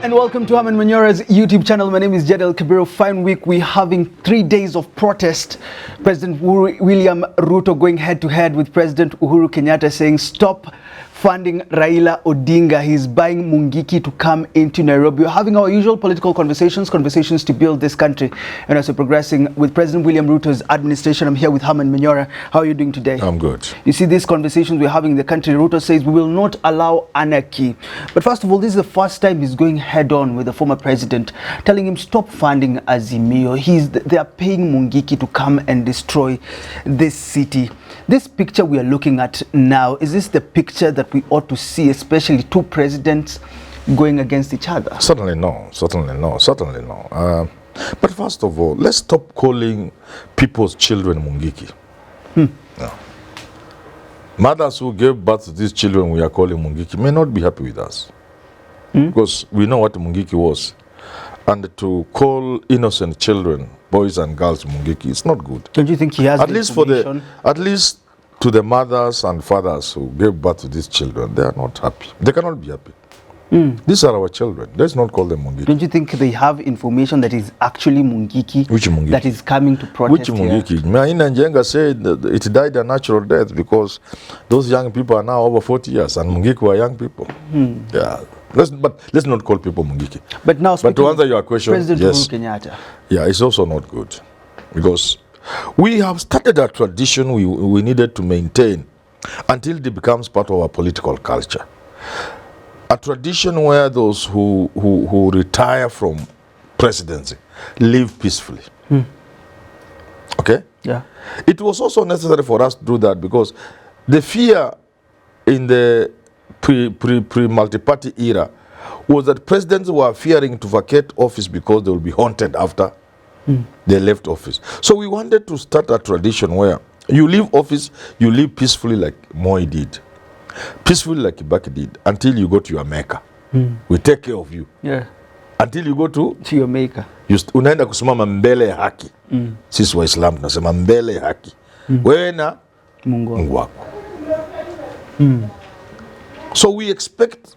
And welcome to Herman Manyora's YouTube channel. My name is Jedel Kabiru. Fine week. We're having 3 days of protest. President William Ruto going head to head with President Uhuru Kenyatta saying stop funding Raila Odinga. He's buying Mungiki to come into Nairobi. We're having our usual political conversations to build this country. And as we're progressing with President William Ruto's administration, I'm here with Herman Manyora. How are you doing today? I'm good. You see, these conversations we're having in the country, Ruto says we will not allow anarchy. But first of all, this is the first time he's going head on with the former president, telling him stop funding Azimio. They are paying Mungiki to come and destroy this city. This picture we are looking at now, is this the picture that we ought to see, especially two presidents going against each other? Certainly no, certainly no, certainly no. But first of all, let's stop calling people's children Mungiki. No. Mothers who gave birth to these children we are calling Mungiki may not be happy with us. Because we know what Mungiki was. And to call innocent children, boys and girls, Mungiki, it's not good. Don't you think he has at least to the mothers and fathers who gave birth to these children, they are not happy. They cannot be happy. These are our children. Let's not call them Mungiki. Don't you think they have information that is actually Mungiki? Which Mungiki? That is coming to protest? Which Mungiki? Maina Njenga said that it died a natural death because those young people are now over 40 years and Mungiki were young people. Yeah. Let's not call people Mungiki. But now, to answer your question, President yes, Uhuru Kenyatta. Yeah, it's also not good because we have started a tradition we needed to maintain until it becomes part of our political culture. A tradition where those who retire from presidency live peacefully. Okay? Yeah. It was also necessary for us to do that because the fear in the pre-multi-party era was that presidents were fearing to vacate office because they will be haunted after they left office. So we wanted to start a tradition where you leave office, you live peacefully like Moi did, peacefully like Kibaki did, until you go to your maker. We take care of you. Yeah. Until you go to your maker. Unaenda kusimama mbele ya haki. Sisi Waislamu tunasema mbele ya haki. Wewe na Mungu wako. So we expect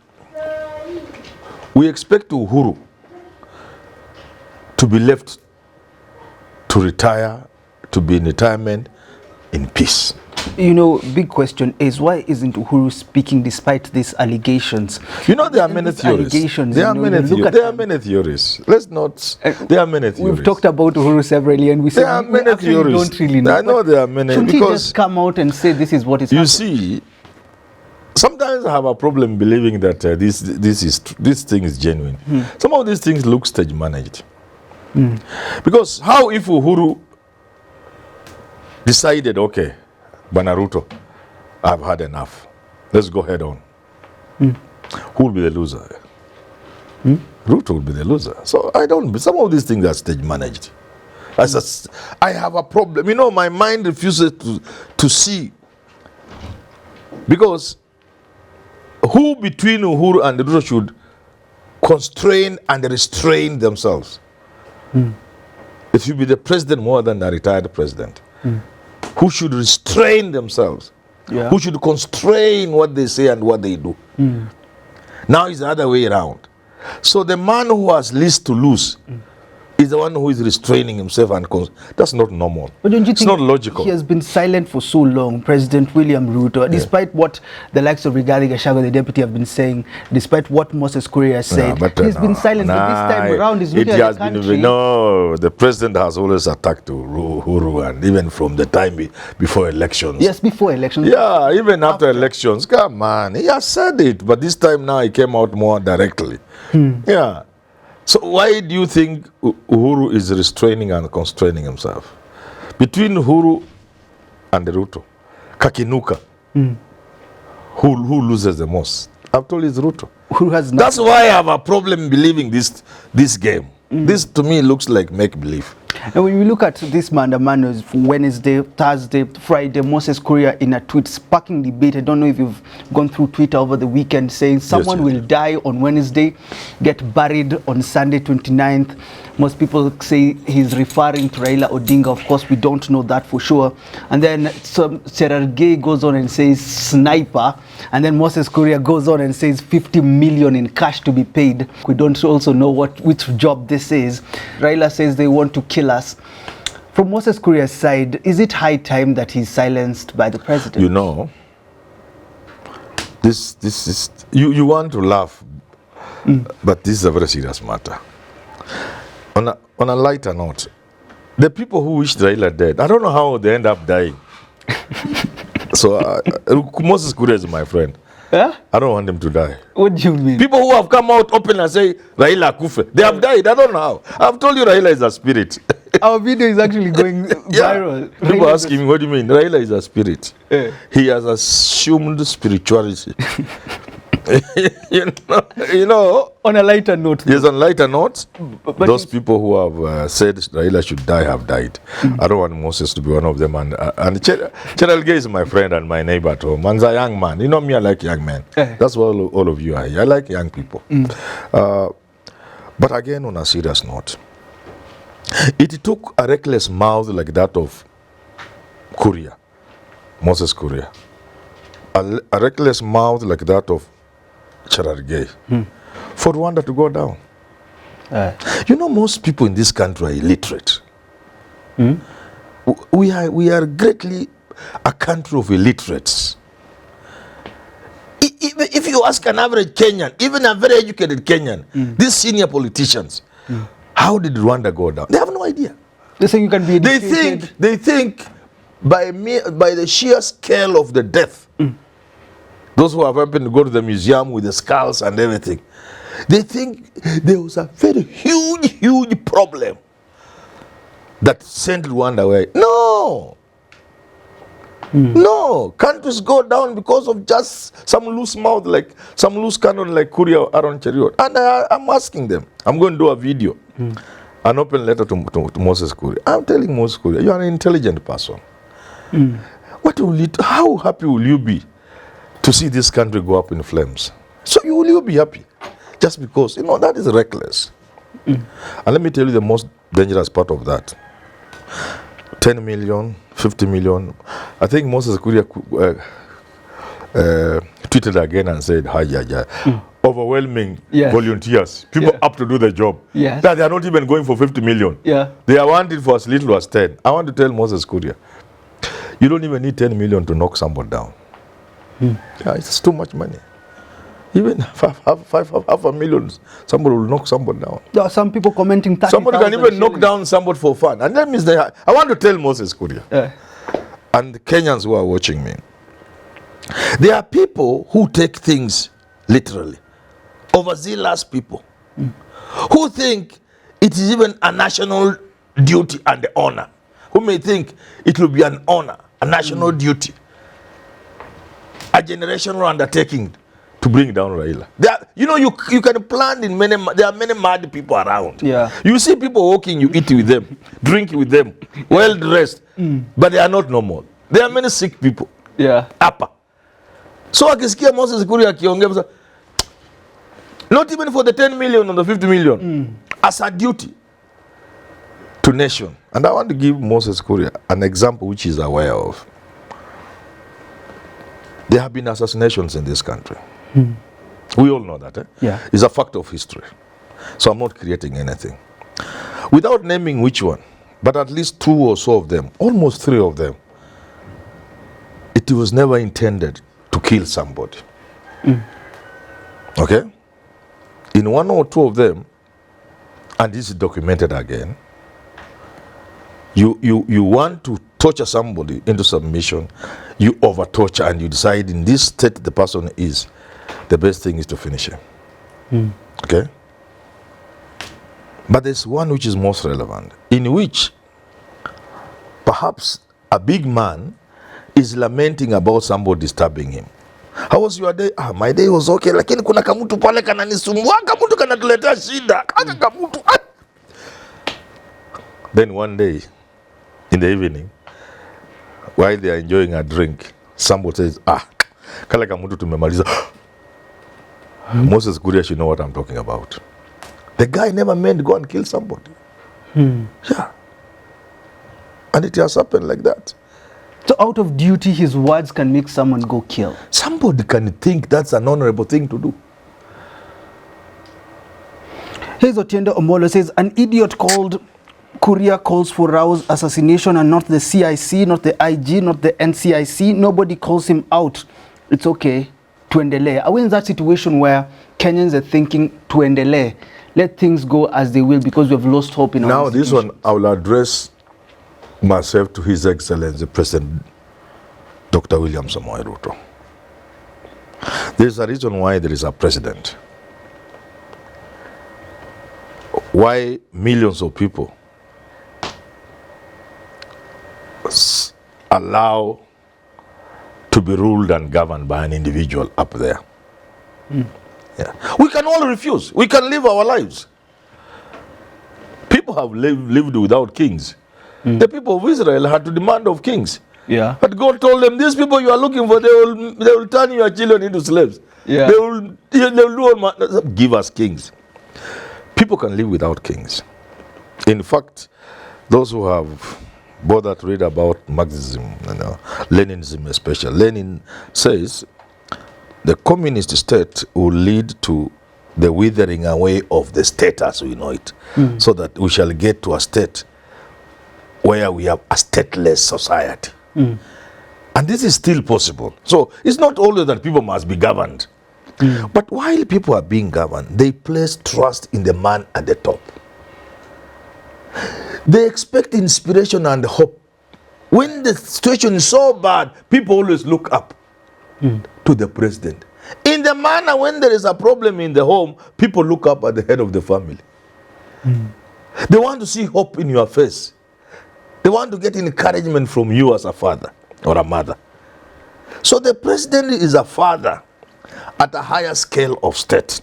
Uhuru to be left to retire, to be in retirement in peace. You know, big question is why isn't Uhuru speaking despite these allegations? You know, there are many theories. There are many theories. Let's not. There are many theories. We've talked about Uhuru severally, and we say we don't really know. I know there are many. Shouldn't he just come out and say this is what is happening? You see, sometimes I have a problem believing that this thing is genuine. Some of these things look stage managed. Because how if Uhuru decided, okay, Bwana Ruto, I've had enough. Let's go head on. Who will be the loser? Ruto will be the loser. So some of these things are stage managed. I have a problem. You know, my mind refuses to see. Because who between Uhuru and Ruto should constrain and restrain themselves? It should be the president more than a retired president. Who should restrain themselves? Yeah. Who should constrain what they say and what they do? Now it's the other way around. So the man who has least to lose is the one who is restraining himself, and that's not normal. But don't you it's not logical. He has been silent for so long, President William Ruto, despite what the likes of Rigathi, Gachagua, the deputy, have been saying, despite what Moses Kuria has said. He's been silent, but this time around he's looking at the country. No, the president has always attacked Uhuru, and even from the time before elections. Yes, before elections. Yeah, even after elections. Come on, he has said it, but this time now he came out more directly. Yeah. So why do you think Uhuru is restraining and constraining himself? Between Uhuru and Ruto, Kakinuka, who loses the most? I've told you it's Ruto. Who has That's why I have a problem believing this game. This to me looks like make-believe. And when we look at this maandamano, Wednesday, Thursday, Friday, Moses Kuria in a tweet sparking debate. I don't know if you've gone through Twitter over the weekend, saying someone will die on Wednesday, get buried on Sunday 29th. Most people say he's referring to Raila Odinga. Of course, we don't know that for sure. And then Cherargei goes on and says sniper. And then Moses Kuria goes on and says 50 million in cash to be paid. We don't also know which job this is. Raila says they want to kill us. From Moses Kuria's side, is it high time that he's silenced by the president? You know, this is, you want to laugh, but this is a very serious matter. On a lighter note, the people who wish Raila dead, I don't know how they end up dying. So Moses Kuria is my friend. Yeah? I don't want him to die. What do you mean? People who have come out open and say Raila kufe, they have died. I don't know how. I've told you Raila is a spirit. Our video is actually going viral. People asking me, what do you mean? Raila is a spirit. Yeah. He has assumed spirituality. you know. On a lighter note. Yes, on a lighter note, but those people who have said Raila should die have died. I don't want Moses to be one of them. And Cherargei is my friend and my neighbor at home. Man's a young man. You know me, I like young men. That's what all of you are. I like young people. But again, on a serious note, it took a reckless mouth like that of Kuria, Moses Kuria, a reckless mouth like that of Cherargei, for Rwanda to go down. You know, most people in this country are illiterate. We are greatly a country of illiterates. If you ask an average Kenyan, even a very educated Kenyan, these senior politicians, how did Rwanda go down? They have no idea. They think you can be educated. They think by the sheer scale of the death, those who have happened to go to the museum with the skulls and everything, they think there was a very huge problem that sent Rwanda away. No! No! Countries go down because of just some loose mouth, like some loose cannon like Kuria or Aaron Cheriot. And I'm asking them. I'm going to do a video, an open letter to Moses Kuria. I'm telling Moses Kuria, you are an intelligent person. How happy will you be to see this country go up in flames? So will you be happy? Just because, you know, that is reckless. And let me tell you the most dangerous part of that. 10 million, 50 million. I think Moses Kuria tweeted again and said, overwhelming volunteers, people up to do the job. That they are not even going for 50 million. They are wanting for as little as 10. I want to tell Moses Kuria, you don't even need 10 million to knock somebody down. It's too much money. Even half a million, somebody will knock somebody down. There are some people commenting 30,000. Somebody can even knock down somebody for fun. And that means I want to tell Moses Kuria and the Kenyans who are watching me, there are people who take things literally. Overzealous people who think it is even a national duty and honor. Who may think it will be an honor, a national duty, a generational undertaking to bring down Raila. You can plan in there are many mad people around. You see people walking, you eat with them, drink with them, well dressed, but they are not normal. There are many sick people. Upper. So akisikia Moses Kuria akiongea, not even for the 10 million or the 50 million, as a duty to nation. And I want to give Moses Kuria an example which he's aware of. There have been assassinations in this country. We all know that. It's a fact of history. So I'm not creating anything. Without naming which one, but at least 2 or so of them, almost 3 of them, it was never intended to kill somebody. Okay? In 1 or 2 of them, and this is documented again, you want to torture somebody into submission, you over torture, and you decide in this state the person is, the best thing is to finish him. Okay? But there's one which is most relevant, in which perhaps a big man is lamenting about somebody disturbing him. How was your day? My day was okay, lakini kuna kamutu pale kananisumbua, kamutu kanatuletea shida. The Then one day, in the evening, while they are enjoying a drink, somebody says, kala kamutu tumemaliza. Moses Kuria should know what I'm talking about. The guy never meant to go and kill somebody. Yeah. And it has happened like that. So out of duty, his words can make someone go kill. Somebody can think that's an honorable thing to do. Here's Otiende Omolo says, an idiot called Kuria calls for Rao's assassination and not the CIC, not the IG, not the NCIC. Nobody calls him out. It's okay. Tuendelee. Are we in that situation where Kenyans are thinking tuendelee? Let things go as they will because we've lost hope in our Now this one, I will address myself to His Excellency President Dr. William Samoei Ruto. There's a reason why there is a president. Why millions of people allow to be ruled and governed by an individual up there. Yeah. We can all refuse. We can live our lives. People have lived without kings. The people of Israel had to demand of kings. Yeah. But God told them, these people you are looking for, they will turn your children into slaves. Yeah. They will do all give us kings. People can live without kings. In fact, those who have bothered to read about Marxism, Leninism especially, Lenin says the communist state will lead to the withering away of the state as we know it, so that we shall get to a state where we have a stateless society. And this is still possible. So it's not always that people must be governed. But while people are being governed, they place trust in the man at the top. They expect inspiration and hope. When the situation is so bad, people always look up to the president. In the manner when there is a problem in the home, people look up at the head of the family. They want to see hope in your face. They want to get encouragement from you as a father or a mother. So the president is a father at a higher scale of state.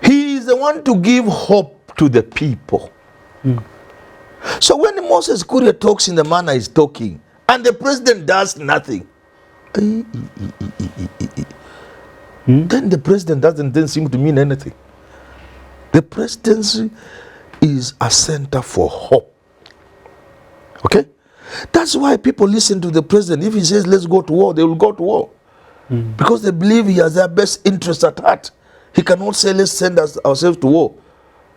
He is the one to give hope to the people. So when Moses Kuria talks in the manner he's talking, and the president does nothing, then the president doesn't then seem to mean anything. The presidency is a center for hope. Okay? That's why people listen to the president. If he says, let's go to war, they will go to war. Because they believe he has their best interest at heart. He cannot say, let's send ourselves to war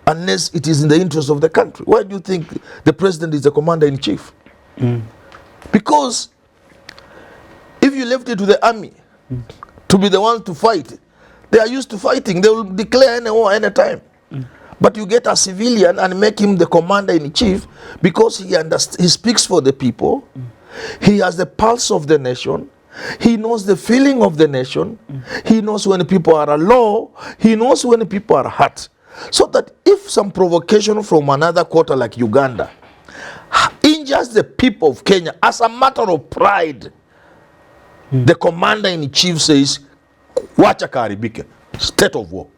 unless it is in the interest of the country. Why do you think the president is the commander-in-chief? Because if you left it to the army to be the ones to fight, they are used to fighting. They will declare any war anytime. But you get a civilian and make him the commander-in-chief because he speaks for the people. He has the pulse of the nation. He knows the feeling of the nation. He knows when people are low. He knows when people are hurt. So that if some provocation from another quarter like Uganda injures the people of Kenya as a matter of pride, the commander-in-chief says, wacha kaharibike, state of war.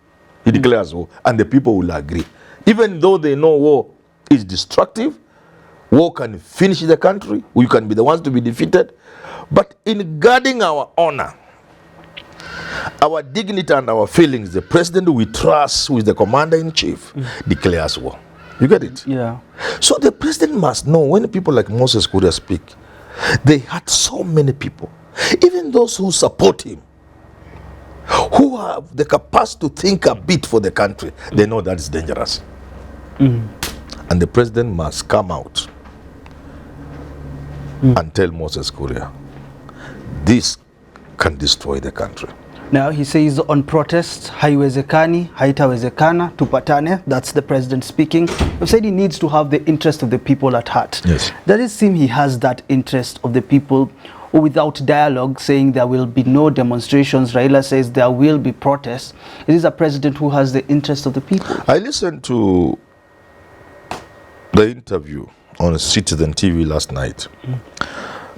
He declares war, and the people will agree. Even though they know war is destructive, war can finish the country, we can be the ones to be defeated. But in guarding our honor, our dignity and our feelings, the president we trust, who is the commander-in-chief, declares war. You get it? Yeah. So the president must know when people like Moses Kuria speak, they hurt so many people. Even those who support him, who have the capacity to think a bit for the country, they know that is dangerous. And the president must come out and tell Moses Kuria, this can destroy the country. Now he says on protest, haiwezekani, haitawezekana, tupatane. That's the president speaking. He said he needs to have the interest of the people at heart. Yes. Does it seem he has that interest of the people? Or without dialogue, saying there will be no demonstrations, Raila says there will be protests. Is this a president who has the interest of the people? I listened to the interview on Citizen TV last night.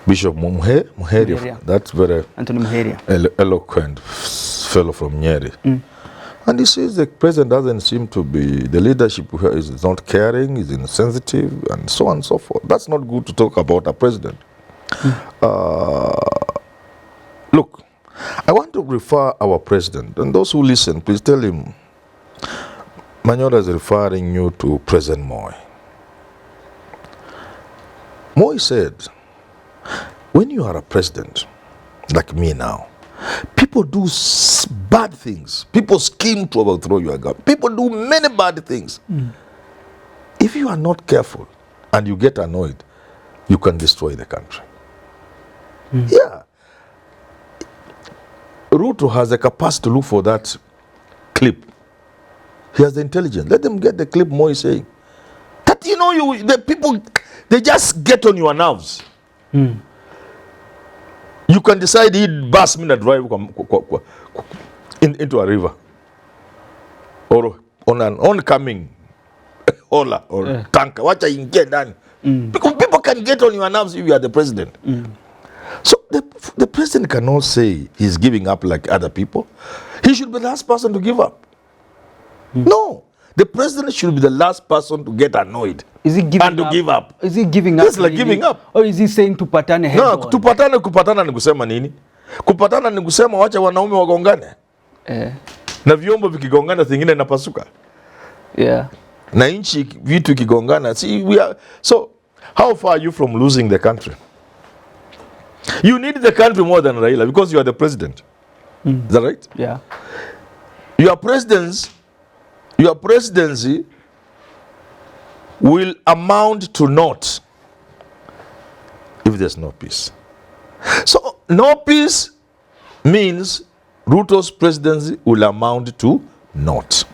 Bishop Muheria, that's very Anthony Muheria, eloquent fellow from Nyeri. And he says the president doesn't seem to be, the leadership here is not caring, is insensitive, and so on and so forth. That's not good to talk about a president. Look, I want to refer our president, and those who listen, please tell him, Manyora is referring you to President Moi. Moi said, when you are a president, like me now, people do bad things. People scheme to overthrow your government. People do many bad things. If you are not careful and you get annoyed, you can destroy the country. Yeah. Ruto has the capacity to look for that clip. He has the intelligence. Let them get the clip Moi saying. That, you know, the people, they just get on your nerves. You can decide he'd bus me to drive into a river or on an oncoming hauler or tanker. What are you get done? Because people can get on your nerves if you are the president. So the president cannot say he's giving up like other people. He should be the last person to give up. No. The president should be the last person to get annoyed. Is he giving and to up? Give up. Is he giving up? Yes, like giving up. Or is he saying tupatane head no, on? kupatana ni kusema nini? Kupatana ni kusema wacha wanaume wagongane. Na vyombo vikigongana zingine napasuka. Yeah. Na inchi vitu ikigongana. See, so how far are you from losing the country? You need the country more than Raila because you are the president. Is that right? Yeah. Your presidency will amount to naught if there's no peace. So no peace means Ruto's presidency will amount to naught.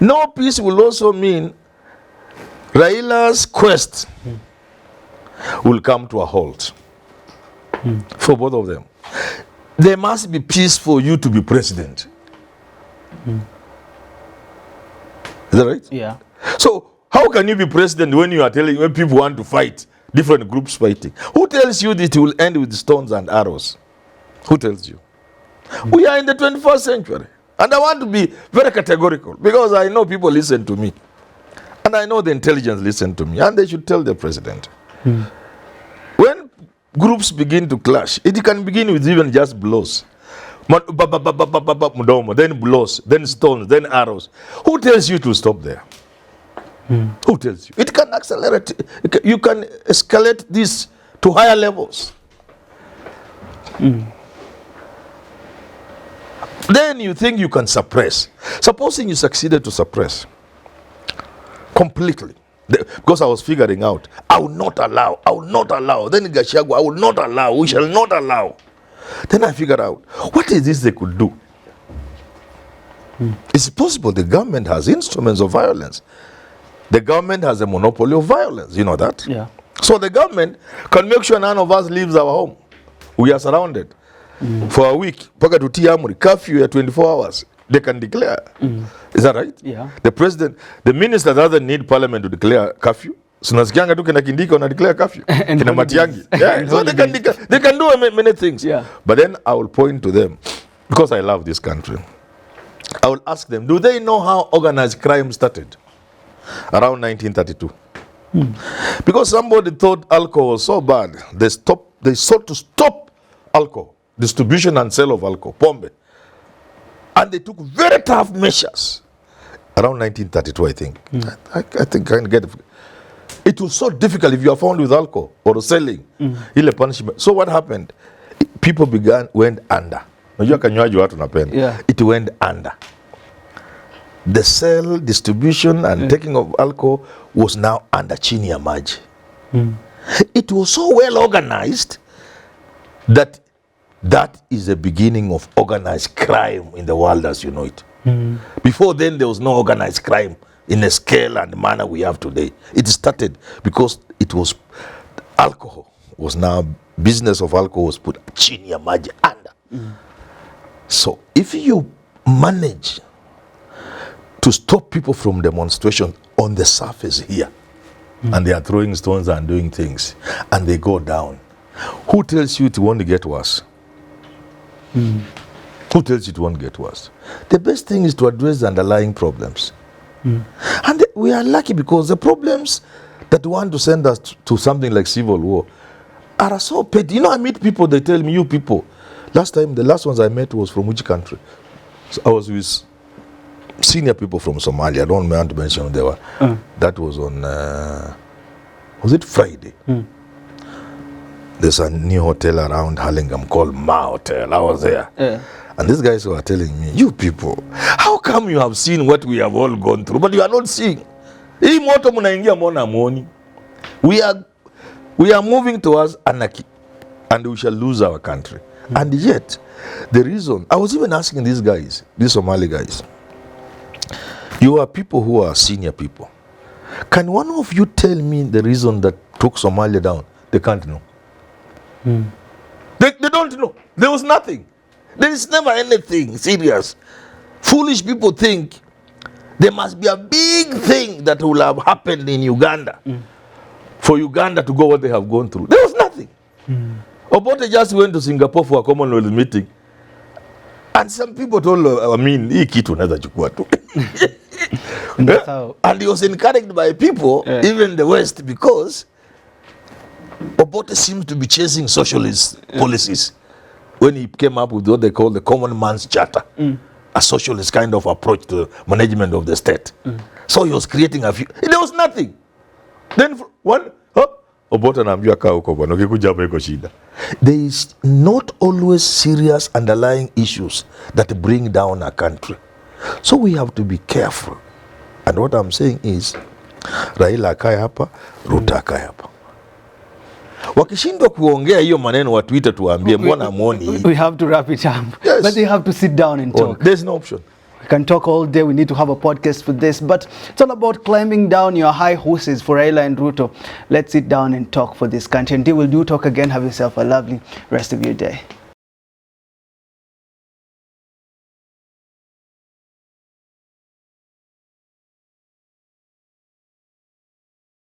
No peace will also mean Raila's quest will come to a halt for both of them. There must be peace for you to be president. Is that right? Yeah. So how can you be president when you are telling when people want to fight, different groups fighting? Who tells you that it will end with stones and arrows? Who tells you? We are in the 21st century. And I want to be very categorical because I know people listen to me. And I know the intelligence listen to me. And they should tell the president. When groups begin to clash, it can begin with even just blows. Then blows, then stones, then arrows. Who tells you to stop there? Who tells you? It can accelerate. You can escalate this to higher levels. Then you think you can suppress. Supposing you succeeded to suppress completely. Because I was figuring out, I will not allow. Then Gachagua, I will not allow. We shall not allow. Then I figured out, what is this they could do? It's possible the government has instruments of violence. The government has a monopoly of violence. You know that? Yeah. So the government can make sure none of us leaves our home. We are surrounded for a week. Paka tutia amri, curfew at 24 hours. They can declare. Is that right? Yeah. The president, the minister doesn't need parliament to declare curfew. Sinasikianga tu kina Kindiki na declare curfew. Kina Matiangi. Yeah. So they can do many things. Yeah. But then I will point to them because I love this country. I will ask them, do they know how organized crime started? Around 1932. Because somebody thought alcohol was so bad, they sought to stop alcohol, distribution and sale of alcohol, pombe. And they took very tough measures. Around 1932, I think. I think I can get it. It was so difficult if you are found with alcohol or selling. Ile punishment. So what happened? People went under. Yeah. It went under. The sale, distribution, and taking of alcohol was now under chini ya maji. It was so well organized that is the beginning of organized crime in the world as you know it. Before then, there was no organized crime in a scale and manner we have today. It started because it was alcohol was now, business of alcohol was put chini ya maji under. So if you manage to stop people from demonstration on the surface here, and they are throwing stones and doing things, and they go down, who tells you it won't get worse? Who tells it won't get worse? The best thing is to address the underlying problems. And we are lucky because the problems that want to send us to something like civil war are so petty. You know, I meet people, they tell me, you people, the last ones I met was from which country? So I was with senior people from Somalia. I don't want to mention who they were. That was on, was it Friday? There's a new hotel around Hurlingham called Ma Hotel. I was there. And these guys were telling me, you people, how come you have seen what we have all gone through, but you are not seeing? Hii moto munaingia mona muoni. We are moving towards anarchy, and we shall lose our country. And yet, the reason, I was even asking these guys, these Somali guys, you are people who are senior people. Can one of you tell me the reason that took Somalia down? They can't know. They don't know. There was nothing. There is never anything serious. Foolish people think there must be a big thing that will have happened in Uganda for Uganda to go what they have gone through. There was nothing. Obote just went to Singapore for a Commonwealth meeting. And some people told him, hii kitu unaweza chukua tu. And he was encouraged by people, even the West, because Obote seems to be chasing socialist policies when he came up with what they call the common man's charter, a socialist kind of approach to management of the state. So he was creating a few. There was nothing. Then one, Obote anaambia kaa huko bwana, ukikuja hapa iko shida. There is not always serious underlying issues that bring down a country. So we have to be careful. And what I'm saying is, Raila akae hapa, Ruto akae hapa. Wakishindwa kuongea hiyo maneno wa Twitter tuambie mbona muoni. We have to wrap it up. Yes. But they have to sit down and talk. There's no option. We can talk all day. We need to have a podcast for this. But it's all about climbing down your high horses for Raila and Ruto. Let's sit down and talk for this country. Until we do talk again, have yourself a lovely rest of your day.